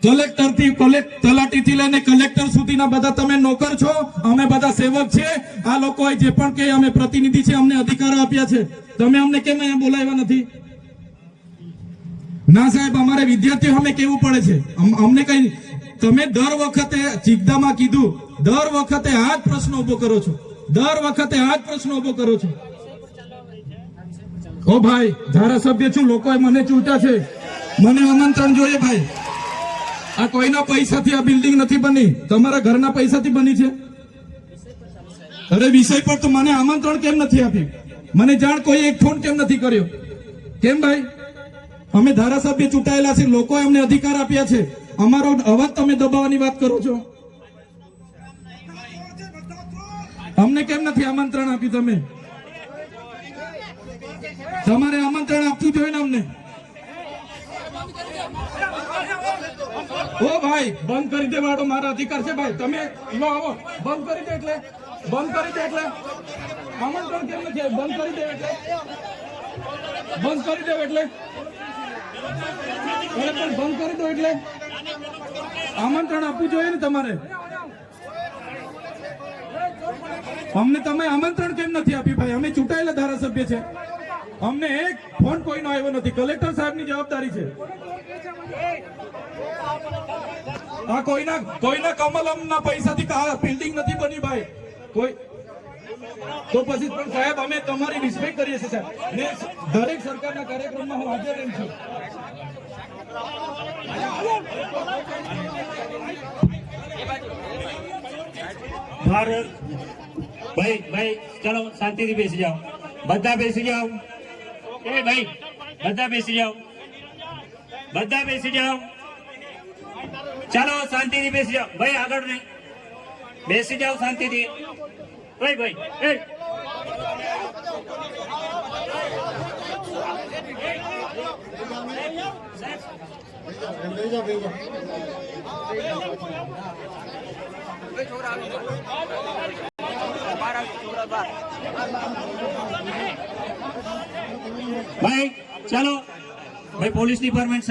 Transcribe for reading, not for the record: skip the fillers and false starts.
કલેક્ટરથી તલાટીથી લઈને કલેક્ટર સુધીના બધા તમે નોકર છો, અમે બધા સેવક છે। આ લોકોએ જે પણ કે અમે પ્રતિનિધિ છે, અમને અધિકારો આપ્યા છે, તમે અમને કેમ અહીંયા બોલાવ્યા નથી? ના સાહેબ, અમારે વિદ્યાર્થીઓ અમે કેવું પડે છે, અમને કઈ તમે દર વખતે ચિકદામાં કીધું, દર વખતે આ જ પ્રશ્ન ઉભો કરો છો, દર વખતે આ જ પ્રશ્ન ઉભો કરો છો। ઓ ભાઈ, ધારાસભ્ય છું, લોકોએ મને ચૂંટ્યા છે, મને આમંત્રણ જોઈએ ભાઈ। આ કોઈના પૈસાથી આ બિલ્ડિંગ નથી બની, તમારા ઘરના પૈસાથી બની છે। અરે વિષય પર તો મને આમંત્રણ કેમ નથી આપ્યું? મને જાણ કોઈ એક ફોન કેમ નથી કર્યો? કેમ ભાઈ? અમે ધારાસભ્ય ચૂંટાયેલા છે, લોકોએ અમને અધિકાર આપ્યા છે, અમારો અવાજ તમે દબાવવાની વાત કરો છો। અમને કેમ નથી આમંત્રણ આપ્યું? તમે તમારે આમંત્રણ આપવું જોઈએ ને અમને। ઓ ભાઈ, બંધ કરી દેવાડો, મારા અધિકાર છે ભાઈ। તમે લો આવો, બંધ કરી દે એટલે આમંત્રણ કેમ નથી? બંધ કરી દે એટલે બંધ કરી દો એટલે આમંત્રણ આપવું જોઈએ ને તમારે। અમને તમે આમંત્રણ કેમ નથી આપ્યું ભાઈ? અમે ચૂંટાયેલા ધારાસભ્ય છે, અમને એક ફોન કોઈનો આવ્યો નથી। કલેક્ટર સાહેબની જવાબદારી છે। આ કોઈના કમલમના પૈસાથી બિલ્ડિંગ નથી બની ભાઈ, કોઈ તો પછી પણ સાહેબ અમે તમારી રિસ્પેક્ટ કરીએ છીએ સાહેબ, ને દરેક સરકારના કાર્યક્રમમાં હું હાજર રહું છું। ભારત ભાઈ ચલો શાંતિથી બેસી જાઓ, બધા બેસી જાઓ। એ ભાઈ બધા બેસી જાઓ, બધા બેસી જાઓ, ચાલો શાંતિથી બેસી જાઓ ભાઈ, આગળ નહીં, બેસી જાઓ શાંતિથી ભાઈ। ભાઈ ચાલો ભાઈ, પોલીસ ડિપાર્ટમેન્ટ